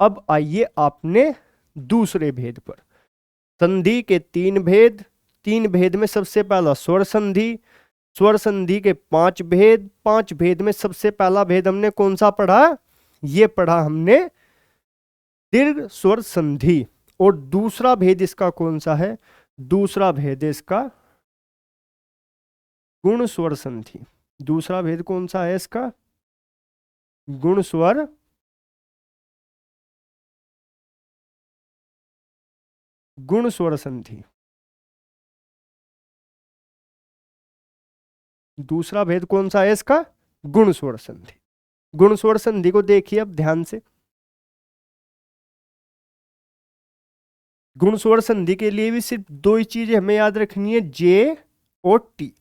अब आइए आपने दूसरे भेद पर। संधि के 3 भेद, 3 भेद में सबसे पहला स्वर संधि, स्वर संधि के 5 भेद, 5 भेद में सबसे पहला भेद हमने कौन सा पढ़ा? ये पढ़ा हमने दीर्घ स्वर संधि। और दूसरा भेद इसका कौन सा है? दूसरा भेद है इसका गुण स्वर संधि। दूसरा भेद कौन सा है इसका? गुण स्वर संधि। दूसरा भेद कौन सा है इसका? गुण स्वर संधि। गुण स्वर संधि को देखिए अब ध्यान से। गुण स्वर संधि के लिए भी सिर्फ 2 ही चीजें हमें याद रखनी है, जे और टी।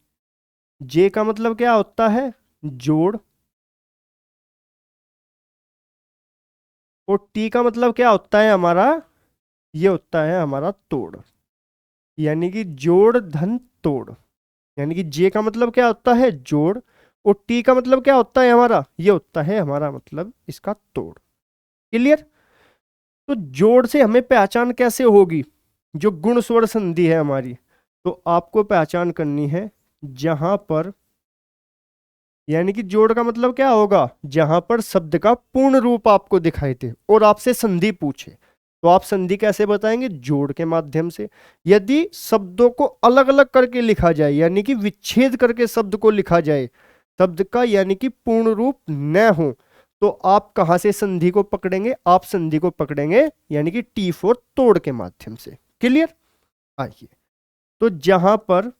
जे का मतलब क्या होता है? जोड़। और टी का मतलब क्या होता है हमारा? ये होता है हमारा तोड़। यानी कि जोड़ धन तोड़। यानी कि जे का मतलब क्या होता है? जोड़। और टी का मतलब क्या होता है हमारा? ये होता है हमारा मतलब इसका तोड़। क्लियर? तो जोड़ से हमें पहचान कैसे होगी? जो गुण स्वर संधि है हमारी, तो आपको पहचान करनी है जहां पर, यानी कि जोड़ का मतलब क्या होगा? जहां पर शब्द का पूर्ण रूप आपको दिखाई दे और आपसे संधि पूछे, तो आप संधि कैसे बताएंगे? जोड़ के माध्यम से। यदि शब्दों को अलग अलग करके लिखा जाए, यानी कि विच्छेद करके शब्द को लिखा जाए, शब्द का यानी कि पूर्ण रूप न हो, तो आप कहां से संधि को पकड़ेंगे? आप संधि को पकड़ेंगे यानी कि T4 तोड़ के माध्यम से। क्लियर? आइए, तो जहां पर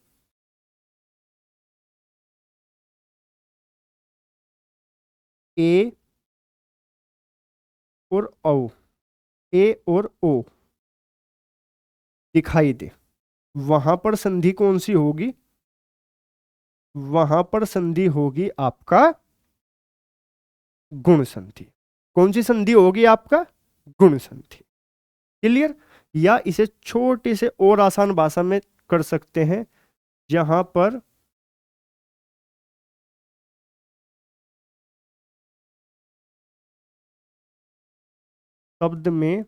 ए और औ, ए और ओ दिखाई दे, वहां पर संधि कौन सी होगी? वहां पर संधि होगी आपका गुण संधि। कौन सी संधि होगी आपका? गुण संधि। क्लियर? या इसे छोटे से और आसान भाषा में कर सकते हैं, जहां पर शब्द में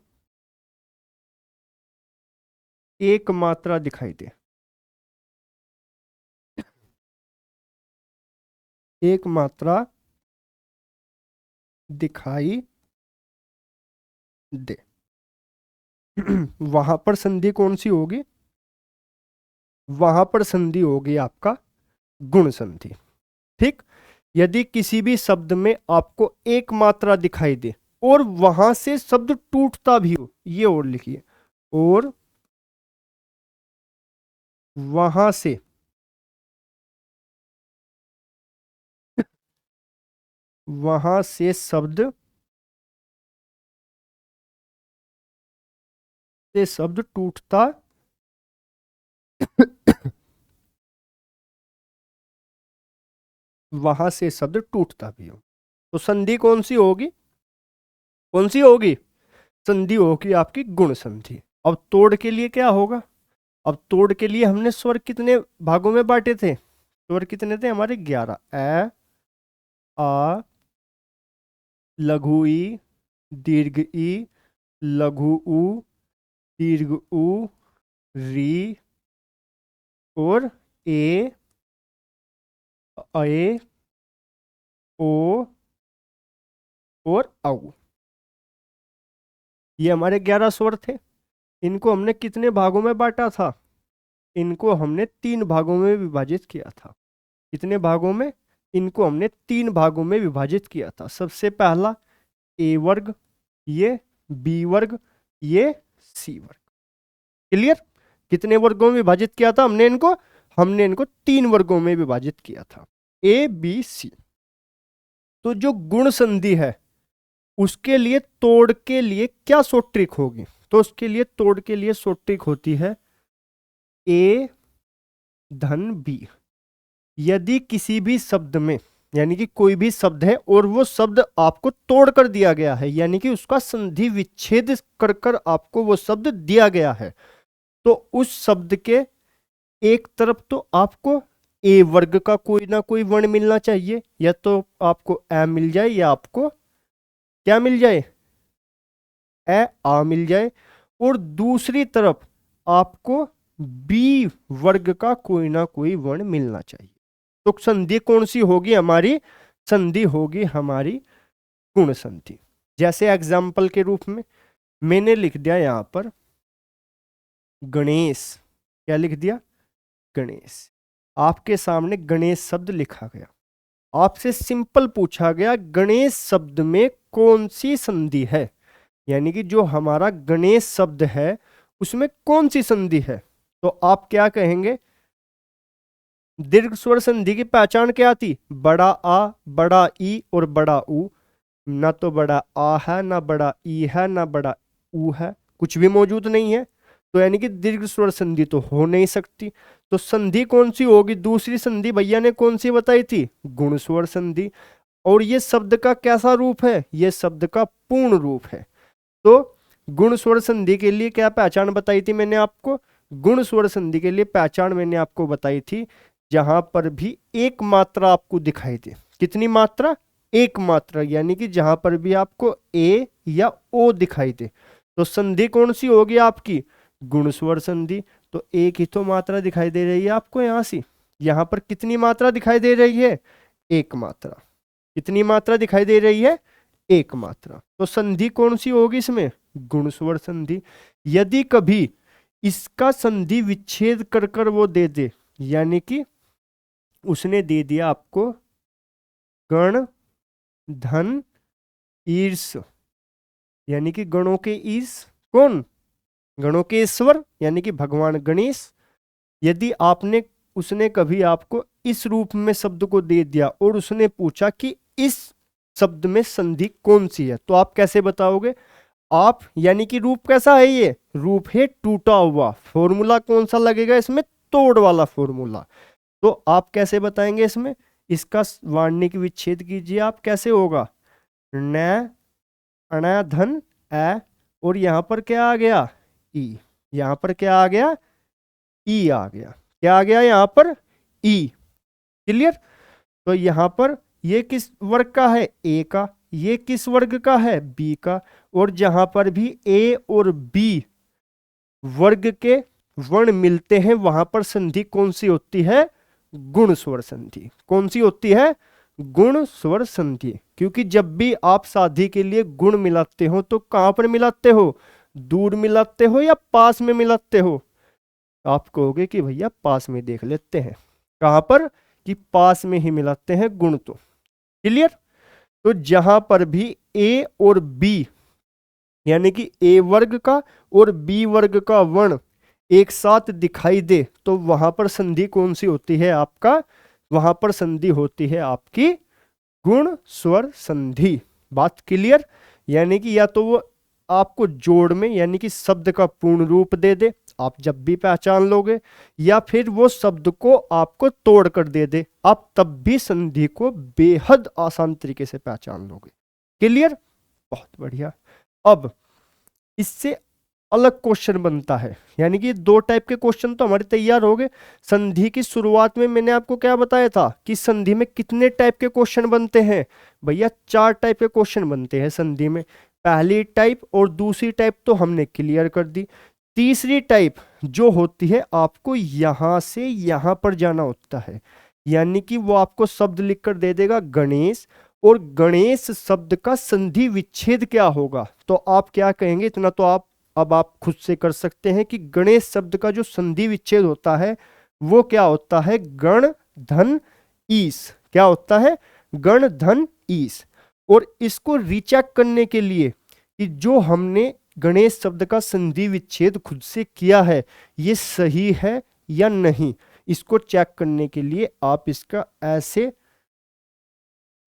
एक मात्रा दिखाई दे। एक मात्रा दिखाई दे। वहां पर संधि कौन सी होगी? वहां पर संधि होगी आपका गुण संधि। ठीक? यदि किसी भी शब्द में आपको एक मात्रा दिखाई दे और वहां से शब्द टूटता भी हो, ये और लिखिए, और वहां से शब्द टूटता वहां से शब्द टूटता भी हो, तो संधि कौन सी होगी? कौन सी होगी? संधि होगी आपकी गुण संधि। अब तोड़ के लिए क्या होगा? अब तोड़ के लिए हमने स्वर कितने भागों में बांटे थे? स्वर कितने थे हमारे? 11। ए, आ, लघु ई, दीर्घ ई, लघु उ, दीर्घ उ, री और ए, अ, ओ और औ। ये हमारे 11 स्वर थे। इनको हमने कितने भागों में बांटा था? इनको हमने 3 भागों में विभाजित किया था। कितने भागों में? इनको हमने 3 भागों में विभाजित किया था। सबसे पहला ए वर्ग, ये बी वर्ग, ये सी वर्ग। क्लियर? कितने वर्गों में विभाजित किया था हमने इनको? हमने इनको 3 वर्गों में विभाजित किया था, ए बी सी। तो जो गुण संधि है उसके लिए तोड़ के लिए क्या शॉर्ट ट्रिक होगी? तो उसके लिए तोड़ के लिए शॉर्ट ट्रिक होती है ए धन बी। यदि किसी भी शब्द में, यानी कि कोई भी शब्द है और वो शब्द आपको तोड़ कर दिया गया है, यानी कि उसका संधि विच्छेद कर कर आपको वो शब्द दिया गया है, तो उस शब्द के एक तरफ तो आपको ए वर्ग का कोई ना कोई वर्ण मिलना चाहिए, या तो आपको ए मिल जाए या आपको क्या मिल जाए? आ मिल जाए और दूसरी तरफ आपको बी वर्ग का कोई ना कोई वर्ण मिलना चाहिए। तो संधि कौन सी होगी हमारी? संधि होगी हमारी गुण संधि। जैसे एग्जाम्पल के रूप में मैंने लिख दिया यहां पर गणेश। क्या लिख दिया? गणेश। आपके सामने गणेश शब्द लिखा गया। आपसे सिंपल पूछा गया गणेश शब्द में कौन सी संधि है, यानी कि जो हमारा गणेश शब्द है उसमें कौन सी संधि है। तो आप क्या कहेंगे? दीर्घ स्वर संधि की पहचान क्या थी? बड़ा आ, बड़ा ई और बड़ा ऊ। ना तो बड़ा आ है, ना बड़ा ई है, ना बड़ा ऊ है, कुछ भी मौजूद नहीं है। तो यानी कि दीर्घ स्वर संधि तो हो नहीं सकती। तो संधि कौन सी होगी? दूसरी संधि भैया ने कौन सी बताई थी? गुण स्वर संधि। और ये शब्द का कैसा रूप है? ये शब्द का पूर्ण रूप है। तो गुण स्वर संधि के लिए क्या पहचान बताई थी मैंने आपको? गुण स्वर संधि के लिए पहचान मैंने आपको बताई थी जहां पर भी एक मात्रा आपको दिखाई दे। कितनी मात्रा? एक मात्रा, यानी कि जहां पर भी आपको ए या ओ दिखाई दे। तो संधि कौन सी होगी आपकी? गुण स्वर संधि। तो एक ही तो मात्रा दिखाई दे रही है आपको यहां से। यहां पर कितनी मात्रा दिखाई दे रही है? एक मात्रा। कितनी मात्रा दिखाई दे रही है? एक मात्रा। तो संधि कौन सी होगी इसमें? गुण स्वर संधि। यदि कभी इसका संधि विच्छेद कर कर वो दे दे, यानी कि उसने दे दिया आपको गण धन ईर्ष, यानी कि गणों के ईश कौन? गणों के ईश्वर यानी कि भगवान गणेश। यदि आपने उसने कभी आपको इस रूप में शब्द को दे दिया और उसने पूछा कि इस शब्द में संधि कौन सी है, तो आप कैसे बताओगे? आप यानी कि रूप कैसा है? ये रूप है टूटा हुआ। फॉर्मूला कौन सा लगेगा इसमें? तोड़ वाला फॉर्मूला। तो आप कैसे बताएंगे इसमें? इसका वार्णिक विच्छेद कीजिए आप। कैसे होगा? न अण धन ए, और यहां पर क्या आ गया? ई। यहां पर क्या आ गया? ई आ गया। क्या आ गया यहां पर? ई। क्लियर? तो यहां पर ये किस वर्ग का है? ए का। ये किस वर्ग का है? बी का। और जहां पर भी ए और बी वर्ग के वर्ण मिलते हैं वहां पर संधि कौन सी होती है? गुण स्वर संधि। कौन सी होती है? गुण स्वर संधि। क्योंकि जब भी आप साधी के लिए गुण मिलाते हो तो कहां पर मिलाते हो? दूर मिलाते हो या पास में मिलाते हो? आप कहोगे कि भैया पास में देख लेते हैं। कहां पर? कि पास में ही मिलाते हैं गुण। तो क्लियर? तो जहां पर भी ए और बी यानी कि ए वर्ग का और बी वर्ग का वर्ण एक साथ दिखाई दे तो वहां पर संधि कौन सी होती है आपका? वहां पर संधि होती है आपकी गुण स्वर संधि। बात क्लियर? यानी कि या तो वो आपको जोड़ में यानी कि शब्द का पूर्ण रूप दे दे, आप जब भी पहचान लोगे, या फिर वो शब्द को आपको तोड़ कर दे दे, आप तब भी संधि को बेहद आसान तरीके से पहचान लोगे। क्लियर? बहुत बढ़िया। अब इससे अलग क्वेश्चन बनता है, यानी कि दो टाइप के क्वेश्चन तो हमारे तैयार हो गए। संधि की शुरुआत में मैंने आपको क्या बताया था कि संधि में कितने टाइप के क्वेश्चन बनते हैं? भैया 4 टाइप के क्वेश्चन बनते हैं संधि में। पहली टाइप और दूसरी टाइप तो हमने क्लियर कर दी। तीसरी टाइप जो होती है आपको यहां से यहां पर जाना होता है, यानी कि वो आपको शब्द लिखकर दे देगा गणेश, और गणेश शब्द का संधि विच्छेद क्या होगा। तो आप क्या कहेंगे? इतना तो अब आप खुद से कर सकते हैं कि गणेश शब्द का जो संधि विच्छेद होता है वो क्या होता है? गण धन ईश। क्या होता है? गण धन ईश। और इसको रीचेक करने के लिए कि जो हमने गणेश शब्द का संधि विच्छेद खुद से किया है ये सही है या नहीं, इसको चेक करने के लिए आप इसका ऐसे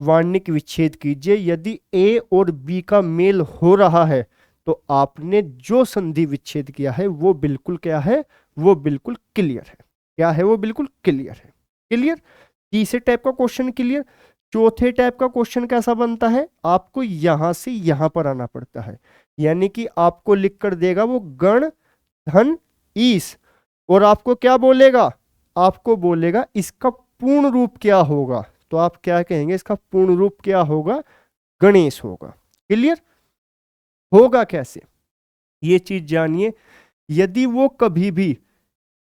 वार्णिक विच्छेद कीजिए। यदि ए और बी का मेल हो रहा है तो आपने जो संधि विच्छेद किया है वो बिल्कुल क्या है? वो बिल्कुल क्लियर है। क्या है? वो बिल्कुल क्लियर है। क्लियर? तीसरे टाइप का क्वेश्चन क्लियर। चौथे टाइप का क्वेश्चन कैसा बनता है? आपको यहां से यहां पर आना पड़ता है, यानी कि आपको लिख कर देगा वो गण धन ईश, और आपको क्या बोलेगा? आपको बोलेगा इसका पूर्ण रूप क्या होगा। तो आप क्या कहेंगे? इसका पूर्ण रूप क्या होगा? गणेश होगा। क्लियर? होगा कैसे? ये चीज जानिए, यदि वो कभी भी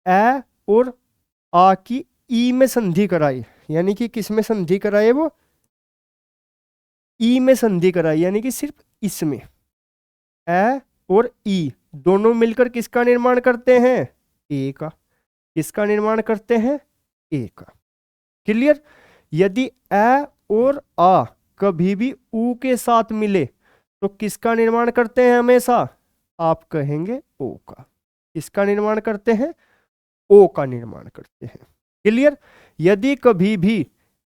ए और आ की ई में संधि कराए, यानी कि किस में संधि कराए, वो ई में संधि कराए, यानी कि सिर्फ इसमें ए और ई दोनों मिलकर किसका निर्माण करते हैं, ए का। किसका निर्माण करते हैं, ए का। क्लियर। यदि ए और आ कभी भी ऊ के साथ मिले तो किसका निर्माण करते हैं हमेशा, आप कहेंगे ओ का। किसका निर्माण करते हैं, ओ का निर्माण करते हैं। क्लियर। यदि कभी भी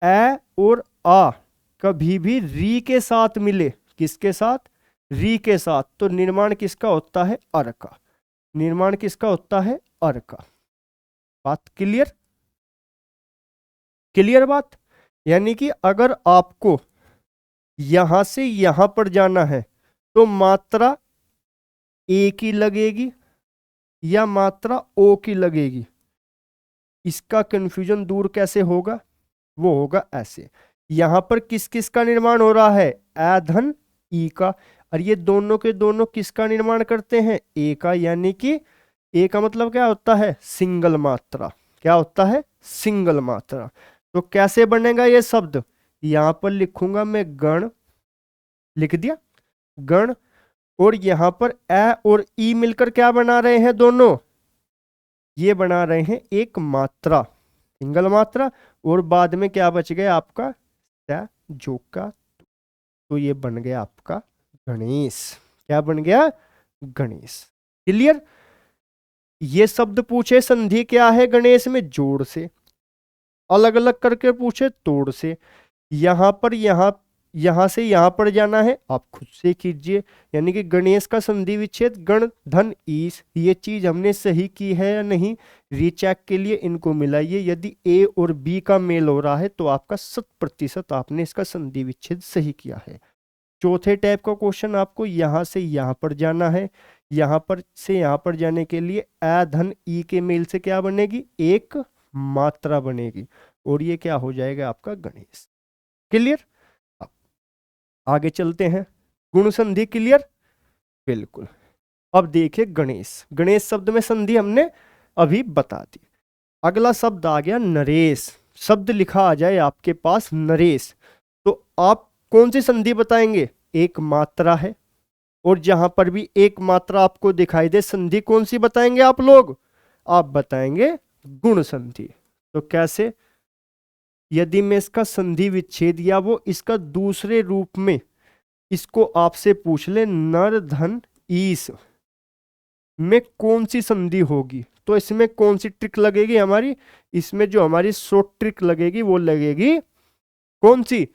ए और आ कभी भी री के साथ मिले, किसके साथ, री के साथ, तो निर्माण किसका होता है, अर का। निर्माण किसका होता है, अर का। बात क्लियर। क्लियर बात। यानी कि अगर आपको यहां से यहां पर जाना है तो मात्रा ए की लगेगी या मात्रा ओ की लगेगी, इसका कंफ्यूजन दूर कैसे होगा, वो होगा ऐसे। यहां पर किस किस का निर्माण हो रहा है, ए धन ई का, और ये दोनों के दोनों किसका निर्माण करते हैं, ए का। यानी कि ए का मतलब क्या होता है, सिंगल मात्रा। क्या होता है, सिंगल मात्रा। तो कैसे बनेगा ये शब्द, यहां पर लिखूंगा मैं गण, लिख दिया गण, और यहां पर ए और ई मिलकर क्या बना रहे हैं, दोनों ये बना रहे हैं एक मात्रा, सिंगल मात्रा। और बाद में क्या बच गया आपका, जो का, तो ये बन गया आपका गणेश। क्या बन गया, गणेश। क्लियर। ये शब्द पूछे संधि क्या है गणेश में, जोड़ से, अलग अलग करके पूछे तोड़ से। यहां पर यहां से यहां पर जाना है, आप खुद से कीजिए। यानी कि गणेश का संधि विच्छेद गण धन ईस, ये चीज हमने सही की है या नहीं, रीचेक के लिए इनको मिलाइए। यदि ए और बी का मेल हो रहा है तो आपका 100% आपने इसका संधि विच्छेद सही किया है। चौथे टाइप का क्वेश्चन, आपको यहां से यहां पर जाना है, यहां पर से यहां पर जाने के लिए ए धन ई के मेल से क्या बनेगी, एक मात्रा बनेगी, और ये क्या हो जाएगा आपका गणेश। क्लियर। आगे चलते हैं, गुण संधि क्लियर, बिल्कुल। अब देखिए गणेश, गणेश शब्द में संधि हमने अभी बता दी। अगला शब्द आ गया नरेश। शब्द लिखा आ जाए आपके पास नरेश, तो आप कौन सी संधि बताएंगे, एक मात्रा है, और जहां पर भी एक मात्रा आपको दिखाई दे संधि कौन सी बताएंगे आप लोग, आप बताएंगे गुण संधि। तो कैसे, यदि मैं इसका संधि विच्छेद या वो इसका दूसरे रूप में इसको आपसे पूछ ले, नर धन ईस में कौन सी संधि होगी, तो इसमें कौन सी ट्रिक लगेगी हमारी, इसमें जो हमारी शॉर्ट ट्रिक लगेगी वो लगेगी कौन सी,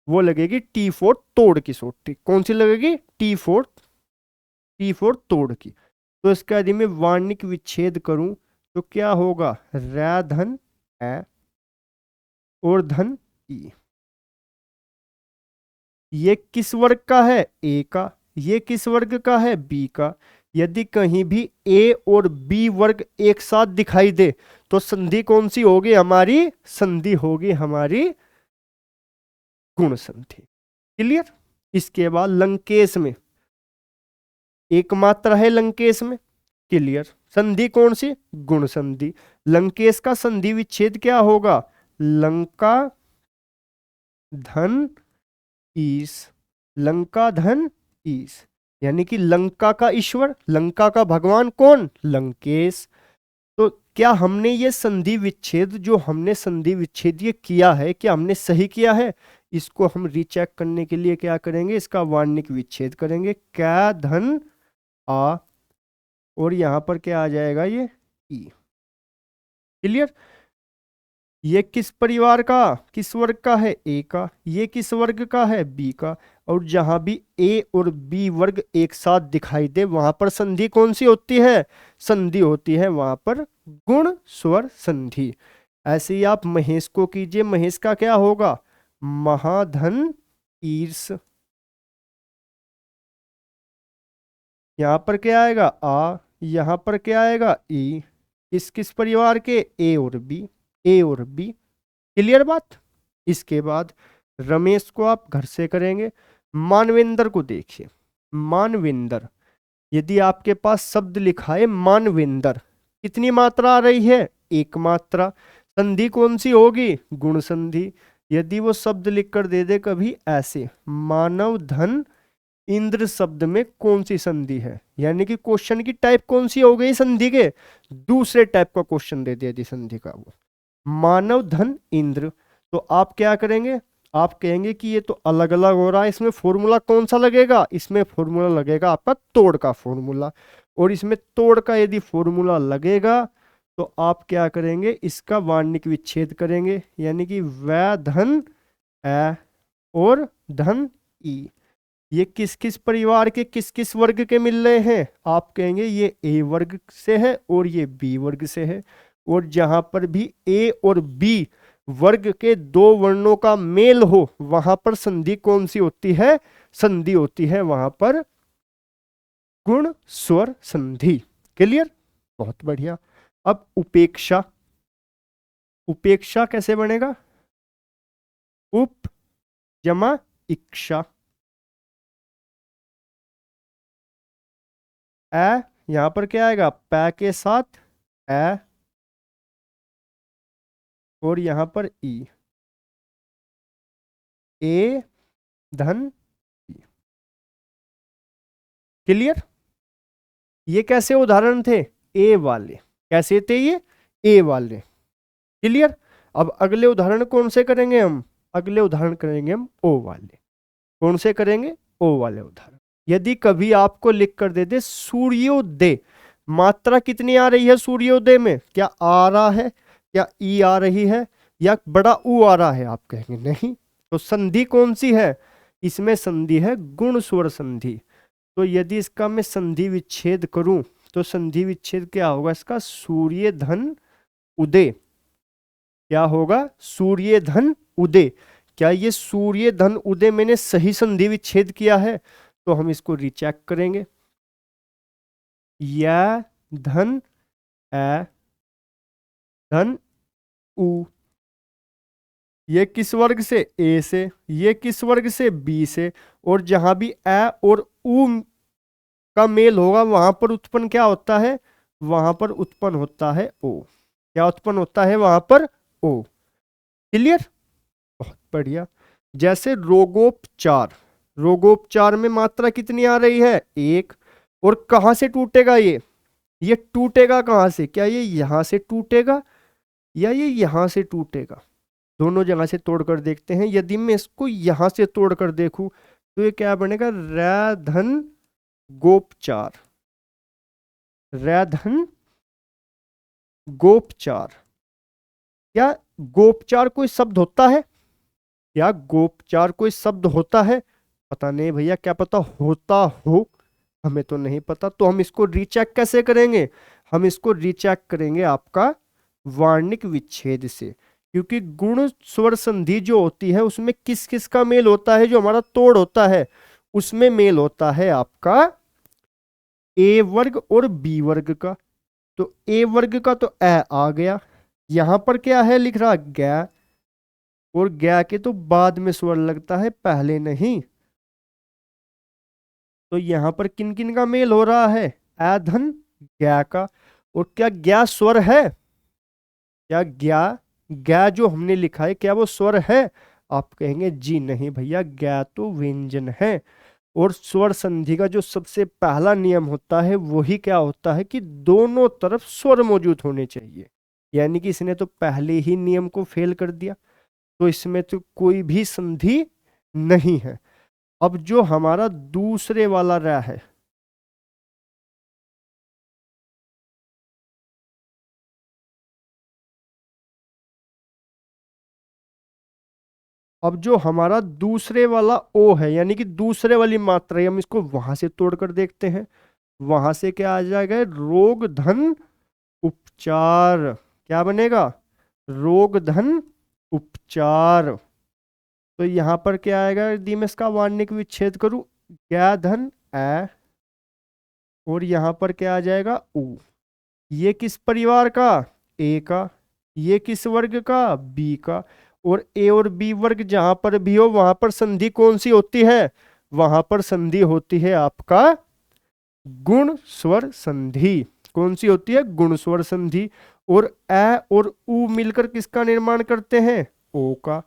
वो लगेगी T4 तोड़ की शॉर्ट ट्रिक। कौन सी लगेगी, T4 तोड़ की। तो इसका यदि मैं वार्णिक विच्छेद करूं तो क्या होगा, रै धन ए और धन ई। ये किस वर्ग का है, ए का। ये किस वर्ग का है, बी का। यदि कहीं भी ए और बी वर्ग एक साथ दिखाई दे तो संधि कौन सी होगी हमारी, संधि होगी हमारी गुण संधि। क्लियर। इसके बाद लंकेश में एक मात्रा है, लंकेश में, क्लियर, संधि कौन सी, गुण संधि। लंकेश का संधि विच्छेद क्या होगा, लंका धन ईस, लंका धन ईस। यानी कि लंका का ईश्वर, लंका का भगवान कौन, लंकेश। तो क्या हमने ये संधि विच्छेद, जो हमने संधि विच्छेद ये किया है, क्या हमने सही किया है, इसको हम रीचेक करने के लिए क्या करेंगे, इसका वार्णिक विच्छेद करेंगे, क्या धन आ, और यहां पर क्या आ जाएगा, ये ई। क्लियर। ये किस परिवार का, किस वर्ग का है, ए का। ये किस वर्ग का है, बी का। और जहां भी ए और बी वर्ग एक साथ दिखाई दे वहां पर संधि कौन सी होती है, संधि होती है वहां पर गुण स्वर संधि। ऐसे ही आप महेश को कीजिए, महेश का क्या होगा, महाधन ईर्ष। यहां पर क्या आएगा, आ, यहां पर क्या आएगा, ई। किस किस परिवार के, ए और बी, ए और बी। क्लियर बात। इसके बाद रमेश को आप घर से करेंगे। मानवेंद्र को देखिए, मानवेंद्र, यदि आपके पास शब्द लिखा है मानवेंद्र, कितनी मात्रा आ रही है? एक मात्रा। संधि कौन सी होगी? गुण संधि। यदि वो शब्द लिखकर दे दे कभी ऐसे, मानव धन इंद्र शब्द में कौन सी संधि है, यानी कि क्वेश्चन की टाइप कौन सी हो गई संधि के? दूसरे टाइप का क्वेश्चन दे दिया यदि संधि का, वो मानव धन इंद्र, तो आप क्या करेंगे? आप कहेंगे कि ये तो अलग अलग हो रहा है, इसमें फॉर्मूला कौन सा लगेगा? इसमें फॉर्मूला लगेगा आपका तोड़ का फॉर्मूला। और इसमें तोड़ का यदि फॉर्मूला लगेगा तो आप क्या करेंगे? इसका वार्णिक विच्छेद करेंगे, यानी कि वै धन ए और धन ई, ये किस किस परिवार के किस किस वर्ग के मिल रहे हैं? आप कहेंगे ये ए वर्ग से है और ये बी वर्ग से है। और जहां पर भी ए और बी वर्ग के दो वर्णों का मेल हो वहां पर संधि कौन सी होती है? संधि होती है वहां पर गुण स्वर संधि। क्लियर? बहुत बढ़िया। अब उपेक्षा, उपेक्षा कैसे बनेगा? उप जमा इक्षा, ए यहां पर क्या आएगा? पै के साथ ए और यहां पर ई, ए धन ई। क्लियर? ये कैसे उदाहरण थे? ए वाले। कैसे थे ये? ए वाले। क्लियर? अब अगले उदाहरण कौन से करेंगे हम? अगले उदाहरण करेंगे हम ओ वाले। कौन से करेंगे? ओ वाले उदाहरण। यदि कभी आपको लिख कर दे दे सूर्योदय, मात्रा कितनी आ रही है सूर्योदय में? क्या आ रहा है? क्या ई आ रही है या बड़ा ऊ आ रहा है? आप कहेंगे नहीं। तो संधि कौन सी है? इसमें संधि है गुण स्वर संधि। तो यदि इसका मैं संधि विच्छेद करूं तो संधि विच्छेद क्या होगा इसका? सूर्य धन उदय। क्या होगा? सूर्य धन उदय। क्या ये सूर्य धन उदय मैंने सही संधि विच्छेद किया है? तो हम इसको रिचेक करेंगे। या धन ए धन उ, ये किस वर्ग से? ए से। ये किस वर्ग से? बी से। और जहां भी ए और उ का मेल होगा वहां पर उत्पन्न क्या होता है? वहां पर उत्पन्न होता है ओ। क्या उत्पन्न होता है वहां पर? ओ। क्लियर? बहुत बढ़िया। जैसे रोगोपचार, रोगोपचार में मात्रा कितनी आ रही है? एक। और कहां से टूटेगा ये टूटेगा कहां से? क्या ये यहां से टूटेगा या ये यहां से टूटेगा? दोनों जगह से तोड़कर देखते हैं। यदि मैं इसको यहां से तोड़कर देखूं तो ये क्या बनेगा? रैधन गोपचार, रैधन गोपचार। क्या गोपचार कोई शब्द होता है? क्या गोपचार कोई शब्द होता है? पता नहीं भैया, क्या पता होता हो, हमें तो नहीं पता। तो हम इसको रीचेक कैसे करेंगे? हम इसको रीचेक करेंगे आपका वार्णिक विच्छेद से, क्योंकि गुण स्वर संधि जो होती है उसमें किस किस का मेल होता है? जो हमारा तोड़ होता है उसमें मेल होता है आपका ए वर्ग और बी वर्ग का। तो ए वर्ग का तो ए आ गया, यहां पर क्या है लिख रहा? गै। और गै के तो बाद में स्वर लगता है, पहले नहीं। तो यहां पर किन किन का मेल हो रहा है? ए धन गै का। और क्या गै स्वर है? क्या गै, गै जो हमने लिखा है क्या वो स्वर है? आप कहेंगे जी नहीं भैया, गै तो व्यंजन है। और स्वर संधि का जो सबसे पहला नियम होता है वही क्या होता है कि दोनों तरफ स्वर मौजूद होने चाहिए। यानी कि इसने तो पहले ही नियम को फेल कर दिया, तो इसमें तो कोई भी संधि नहीं है। अब जो हमारा दूसरे वाला रा है, अब जो हमारा दूसरे वाला ओ है, यानी कि दूसरे वाली मात्रा है, हम इसको वहां से तोड़कर देखते हैं। वहां से क्या आ जाएगा? रोग धन उपचार। क्या बनेगा? रोग धन उपचार। तो यहां पर क्या आएगा यदि मैं इसका वार्णिक विच्छेद करूं? क्या धन ए और यहां पर क्या आ जाएगा? उ। ये किस परिवार का? ए का। ये किस वर्ग का? बी का। और ए और बी वर्ग जहां पर भी हो वहां पर संधि कौन सी होती है? वहां पर संधि होती है आपका गुण स्वर संधि। कौन सी होती है? गुण स्वर संधि। और ए और उ मिलकर किसका निर्माण करते हैं? ओ का।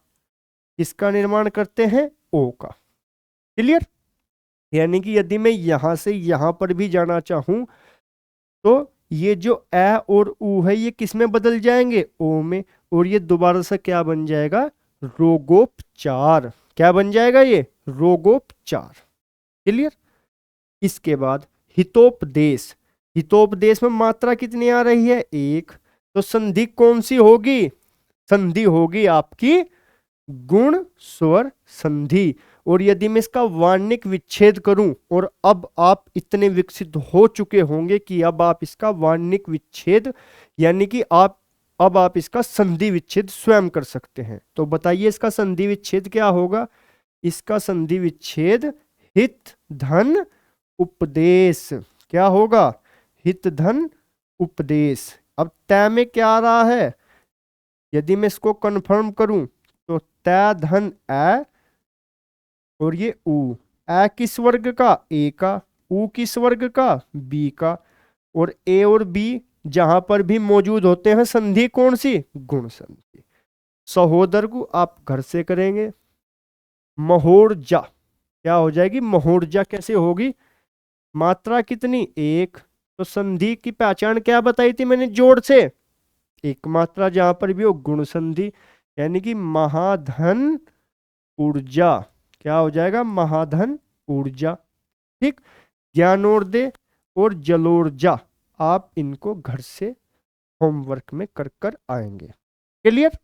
किसका निर्माण करते हैं? ओ का। क्लियर? यानी कि यदि मैं यहां से यहां पर भी जाना चाहूं तो ये जो ए और उ है ये किस में बदल जाएंगे? ओ में। और ये दोबारा से क्या बन जाएगा? रोगोपचार। क्या बन जाएगा ये? रोगोपचार। क्लियर? इसके बाद हितोपदेश। हितोपदेश में मात्रा कितनी आ रही है? एक। तो संधि कौन सी होगी? संधि होगी आपकी गुण स्वर संधि। और यदि मैं इसका वार्णिक विच्छेद करूं, और अब आप इतने विकसित हो चुके होंगे कि अब आप इसका वार्णिक विच्छेद यानी कि अब आप इसका संधि विच्छेद स्वयं कर सकते हैं। तो बताइए इसका संधि विच्छेद क्या होगा? इसका संधि विच्छेद हित धन उपदेश। क्या होगा? हित धन उपदेश। अब तय में क्या आ रहा है? यदि मैं इसको कंफर्म करूं तो तय धन ए और ये उ। ए किस वर्ग का? ए का। उ किस वर्ग का? बी का। और ए और बी जहां पर भी मौजूद होते हैं संधि कौन सी? गुण संधि। सहोदर को आप घर से करेंगे। महोर्जा क्या हो जाएगी? महोर्जा कैसे होगी? मात्रा कितनी? एक। तो संधि की पहचान क्या बताई थी मैंने? जोड़ से। एक मात्रा जहां पर भी हो गुण संधि। यानी कि महाधन ऊर्जा। क्या हो जाएगा? महाधन ऊर्जा। ठीक। ज्ञानोदय और जलोर्जा आप इनको घर से होमवर्क में कर कर आएंगे। क्लियर?